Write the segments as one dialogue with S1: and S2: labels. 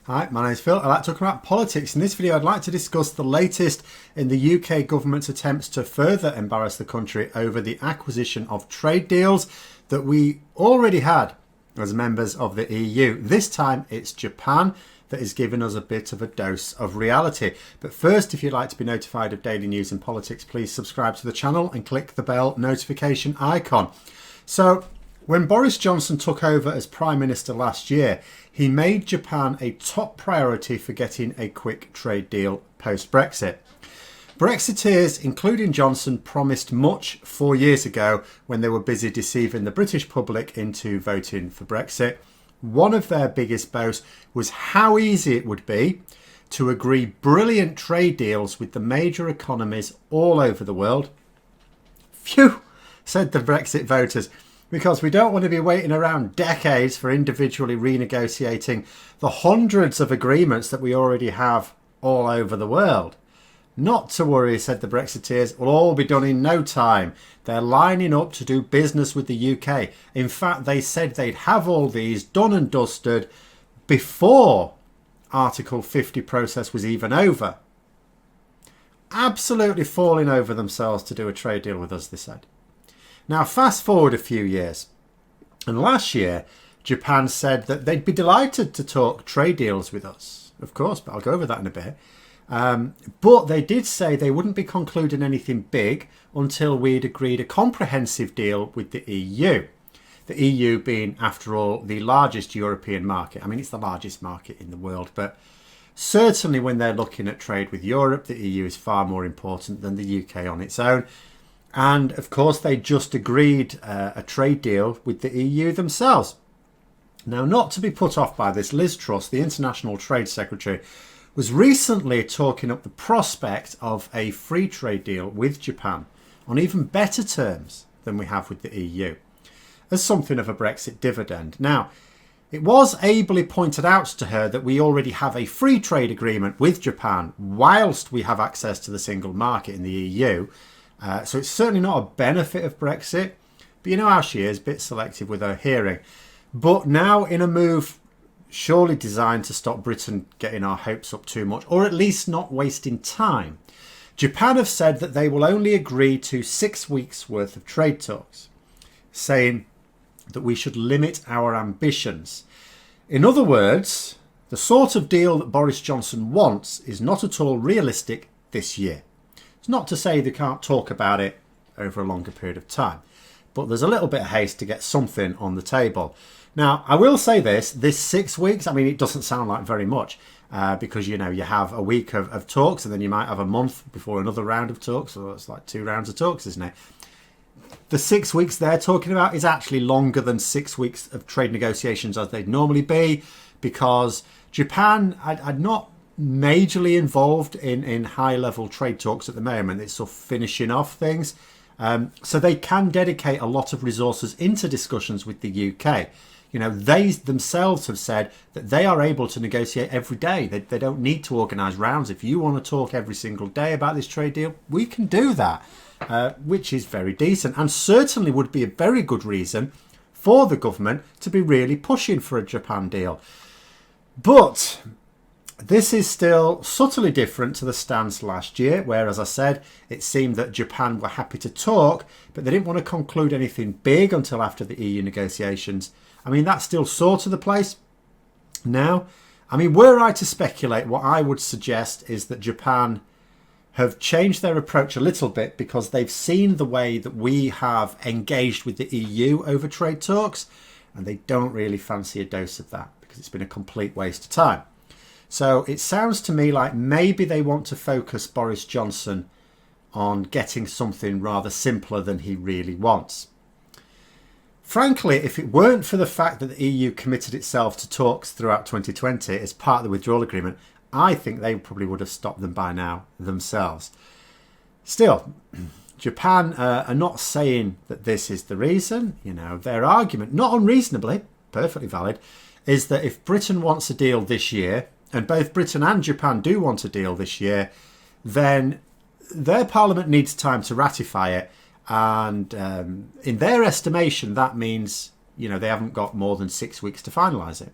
S1: Hi, my name's Phil. I like talking about politics. In this video, I'd like to discuss the latest in the UK government's attempts to further embarrass the country over the acquisition of trade deals that we already had as members of the EU. This time, it's Japan that is giving us a bit of a dose of reality. But first, if you'd like to be notified of daily news and politics, please subscribe to the channel and click the bell notification icon. So, when Boris Johnson took over as Prime Minister last year, he made Japan a top priority for getting a quick trade deal post-Brexit. Brexiteers, including Johnson, promised much 4 years ago when they were busy deceiving the British public into voting for Brexit. One of their biggest boasts was how easy it would be to agree brilliant trade deals with the major economies all over the world. Phew, said the Brexit voters, because we don't want to be waiting around decades for individually renegotiating the hundreds of agreements that we already have all over the world. Not to worry, said the Brexiteers, will all be done in no time. They're lining up to do business with the UK. In fact, they said they'd have all these done and dusted before Article 50 process was even over. Absolutely falling over themselves to do a trade deal with us, they said. Now, fast forward a few years, and last year, Japan said that they'd be delighted to talk trade deals with us. Of course, but I'll go over that in a bit. But they did say they wouldn't be concluding anything big until we'd agreed a comprehensive deal with the EU. The EU being, after all, the largest European market. I mean, it's the largest market in the world, but certainly when they're looking at trade with Europe, the EU is far more important than the UK on its own. And of course, they just agreed a trade deal with the EU themselves. Now, not to be put off by this, Liz Truss, the International Trade Secretary, was recently talking up the prospect of a free trade deal with Japan on even better terms than we have with the EU, as something of a Brexit dividend. Now, it was ably pointed out to her that we already have a free trade agreement with Japan whilst we have access to the single market in the EU. So it's certainly not a benefit of Brexit, but you know how she is, a bit selective with her hearing. But now in a move surely designed to stop Britain getting our hopes up too much, or at least not wasting time, Japan have said that they will only agree to 6 weeks worth of trade talks, saying that we should limit our ambitions. In other words, the sort of deal that Boris Johnson wants is not at all realistic this year. It's not to say they can't talk about it over a longer period of time, but there's a little bit of haste to get something on the table. Now, I will say this 6 weeks, I mean, it doesn't sound like very much because, you know, you have a week of talks and then you might have a month before another round of talks. So it's like 2 rounds of talks, isn't it? The 6 weeks they're talking about is actually longer than 6 weeks of trade negotiations as they'd normally be, because Japan are not majorly involved in high-level trade talks at the moment. It's sort of finishing off things. So they can dedicate a lot of resources into discussions with the UK. You know, they themselves have said that they are able to negotiate every day. They don't need to organise rounds. If you want to talk every single day about this trade deal, we can do that, which is very decent and certainly would be a very good reason for the government to be really pushing for a Japan deal. But this is still subtly different to the stance last year, where, as I said, it seemed that Japan were happy to talk, but they didn't want to conclude anything big until after the EU negotiations. I mean, that's still sort of the place now. I mean, were I to speculate, what I would suggest is that Japan have changed their approach a little bit because they've seen the way that we have engaged with the EU over trade talks, and they don't really fancy a dose of that because it's been a complete waste of time. So it sounds to me like maybe they want to focus Boris Johnson on getting something rather simpler than he really wants. Frankly, if it weren't for the fact that the EU committed itself to talks throughout 2020 as part of the withdrawal agreement, I think they probably would have stopped them by now themselves. Still, Japan are not saying that this is the reason. You know, their argument, not unreasonably, perfectly valid, is that if Britain wants a deal this year, and both Britain and Japan do want a deal this year, then their parliament needs time to ratify it. And in their estimation, that means, you know, they haven't got more than 6 weeks to finalise it.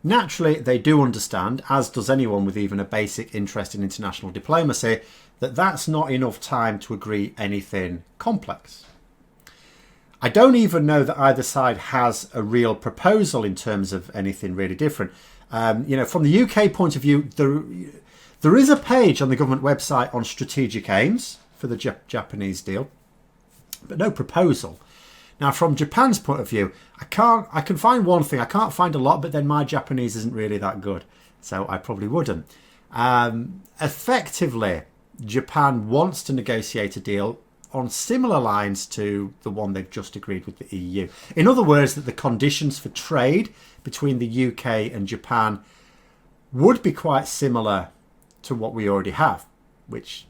S1: Naturally, they do understand, as does anyone with even a basic interest in international diplomacy, that that's not enough time to agree anything complex. I don't even know that either side has a real proposal in terms of anything really different. From the UK point of view, there is a page on the government website on strategic aims for the Japanese deal, but no proposal. Now, from Japan's point of view, I can find one thing. I can't find a lot, but then my Japanese isn't really that good, so I probably wouldn't. Effectively, Japan wants to negotiate a deal on similar lines to the one they've just agreed with the EU. In other words, that the conditions for trade between the UK and Japan would be quite similar to what we already have, which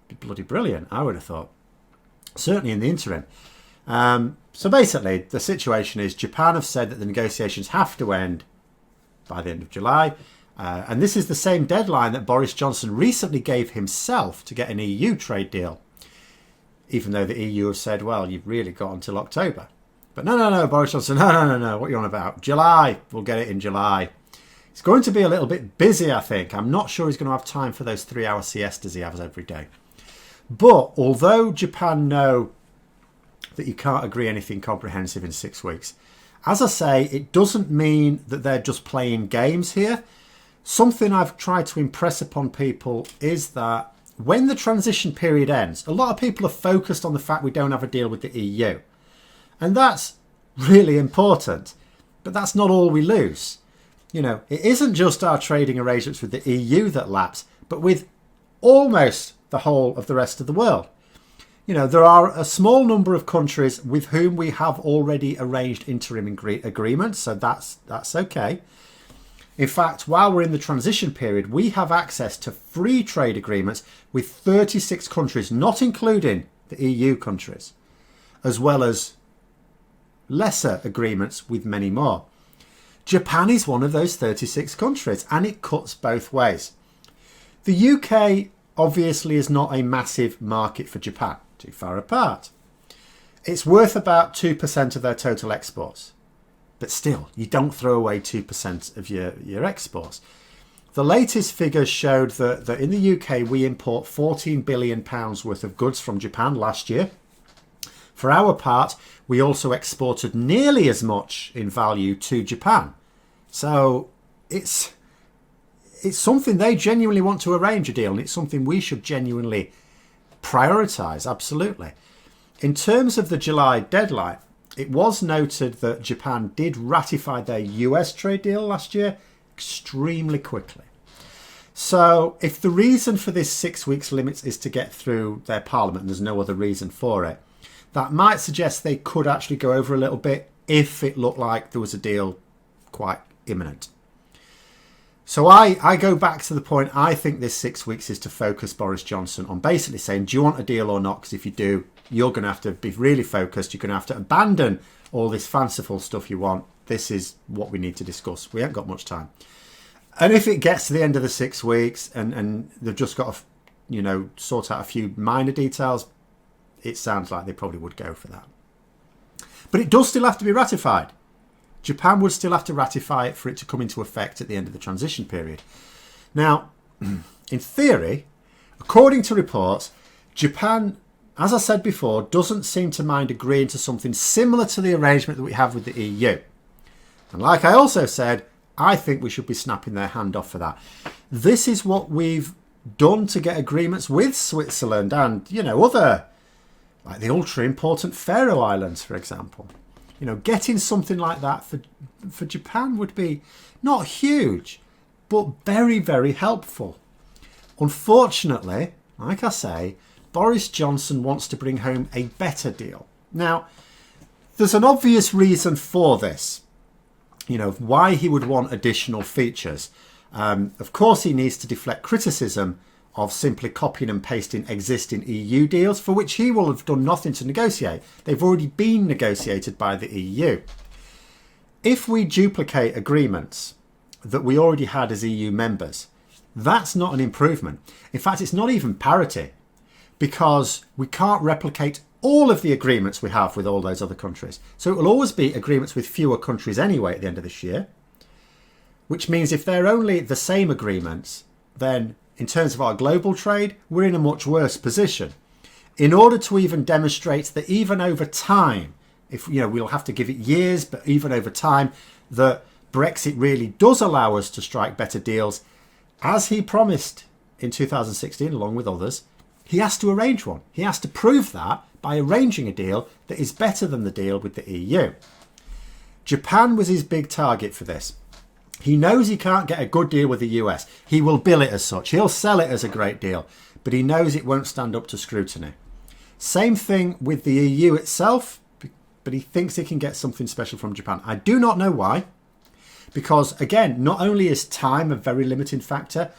S1: would be bloody brilliant, I would have thought. Certainly in the interim. So basically, the situation is Japan have said that the negotiations have to end by the end of July. And this is the same deadline that Boris Johnson recently gave himself to get an EU trade deal. Even though the EU have said, well, you've really got until October. But no, Boris Johnson, no, what are you on about? July, we'll get it in July. It's going to be a little bit busy, I think. I'm not sure he's going to have time for those 3-hour siestas he has every day. But although Japan know that you can't agree anything comprehensive in 6 weeks, as I say, it doesn't mean that they're just playing games here. Something I've tried to impress upon people is that when the transition period ends, a lot of people are focused on the fact we don't have a deal with the EU. And that's really important. But that's not all we lose. It isn't just our trading arrangements with the EU that lapse, but with almost the whole of the rest of the world. There are a small number of countries with whom we have already arranged interim agreements, so that's okay. In fact, while we're in the transition period, we have access to free trade agreements with 36 countries, not including the EU countries, as well as lesser agreements with many more. Japan is one of those 36 countries, and it cuts both ways. The UK obviously is not a massive market for Japan, too far apart. It's worth about 2% of their total exports. But still, you don't throw away 2% of your exports. The latest figures showed that in the UK, we import £14 billion worth of goods from Japan last year. For our part, we also exported nearly as much in value to Japan. So it's something they genuinely want to arrange a deal, and it's something we should genuinely prioritise, absolutely. In terms of the July deadline, it was noted that Japan did ratify their US trade deal last year extremely quickly. So if the reason for this 6 weeks limit is to get through their parliament, and there's no other reason for it, that might suggest they could actually go over a little bit if it looked like there was a deal quite imminent. So I go back to the point, I think this 6 weeks is to focus Boris Johnson on basically saying, do you want a deal or not? Because if you do, you're going to have to be really focused. You're going to have to abandon all this fanciful stuff you want. This is what we need to discuss. We haven't got much time. And if it gets to the end of the 6 weeks and they've just got to, sort out a few minor details, it sounds like they probably would go for that. But it does still have to be ratified. Japan would still have to ratify it for it to come into effect at the end of the transition period. Now, in theory, according to reports, Japan, as I said before, doesn't seem to mind agreeing to something similar to the arrangement that we have with the EU. And like I also said, I think we should be snapping their hand off for that. This is what we've done to get agreements with Switzerland and, other, like the ultra important Faroe Islands, for example. Getting something like that for Japan would be not huge, but very, very helpful. Unfortunately, like I say, Boris Johnson wants to bring home a better deal. Now, there's an obvious reason for this, why he would want additional features. Of course, he needs to deflect criticism of simply copying and pasting existing EU deals, for which he will have done nothing to negotiate. They've already been negotiated by the EU. If we duplicate agreements that we already had as EU members, that's not an improvement. In fact, it's not even parity, because we can't replicate all of the agreements we have with all those other countries. So it will always be agreements with fewer countries anyway at the end of this year. which means if they're only the same agreements, then in terms of our global trade, we're in a much worse position. In order to even demonstrate that even over time, if we'll have to give it years, but even over time, that Brexit really does allow us to strike better deals, as he promised in 2016, along with others, he has to arrange one. He has to prove that by arranging a deal that is better than the deal with the EU. Japan was his big target for this. He knows he can't get a good deal with the US. He will bill it as such. He'll sell it as a great deal, but he knows it won't stand up to scrutiny. Same thing with the EU itself, but he thinks he can get something special from Japan. I do not know why, because again, not only is time a very limiting factor,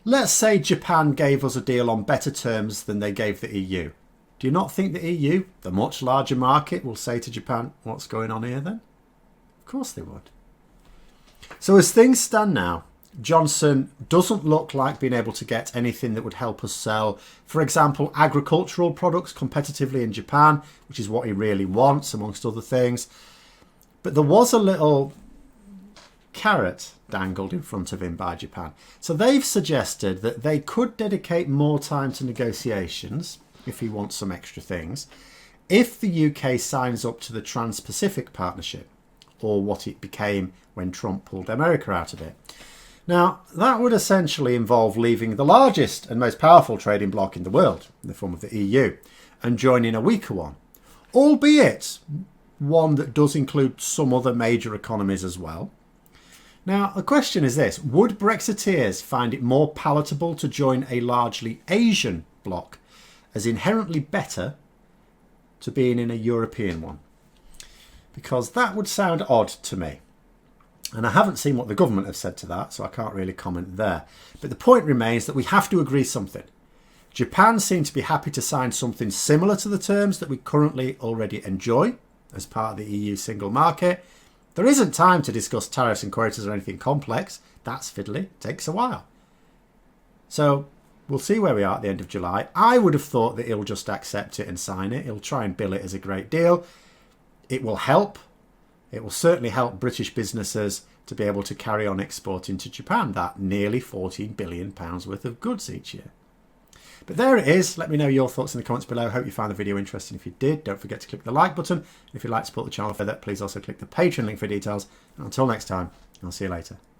S1: let's say Japan gave us a deal on better terms than they gave the EU. Do you not think the EU, the much larger market, will say to Japan, what's going on here then? Of course they would. So as things stand now, Johnson doesn't look like being able to get anything that would help us sell, for example, agricultural products competitively in Japan, which is what he really wants, amongst other things. But there was a little carrot dangled in front of him by Japan. So they've suggested that they could dedicate more time to negotiations, if he wants some extra things, if the UK signs up to the Trans-Pacific Partnership, or what it became when Trump pulled America out of it. Now, that would essentially involve leaving the largest and most powerful trading bloc in the world, in the form of the EU, and joining a weaker one, albeit one that does include some other major economies as well. Now, the question is this: would Brexiteers find it more palatable to join a largely Asian bloc as inherently better to being in a European one? Because that would sound odd to me. And I haven't seen what the government have said to that, so I can't really comment there. But the point remains that we have to agree something. Japan seems to be happy to sign something similar to the terms that we currently already enjoy as part of the EU single market. There isn't time to discuss tariffs and quotas or anything complex. That's fiddly. It takes a while. So we'll see where we are at the end of July. I would have thought that he'll just accept it and sign it. He'll try and bill it as a great deal. It will help. It will certainly help British businesses to be able to carry on exporting to Japan that nearly £14 billion worth of goods each year. But there it is. Let me know your thoughts in the comments below. Hope you found the video interesting. If you did, don't forget to click the like button. If you'd like to support the channel further, please also click the Patreon link for details. And until next time, I'll see you later.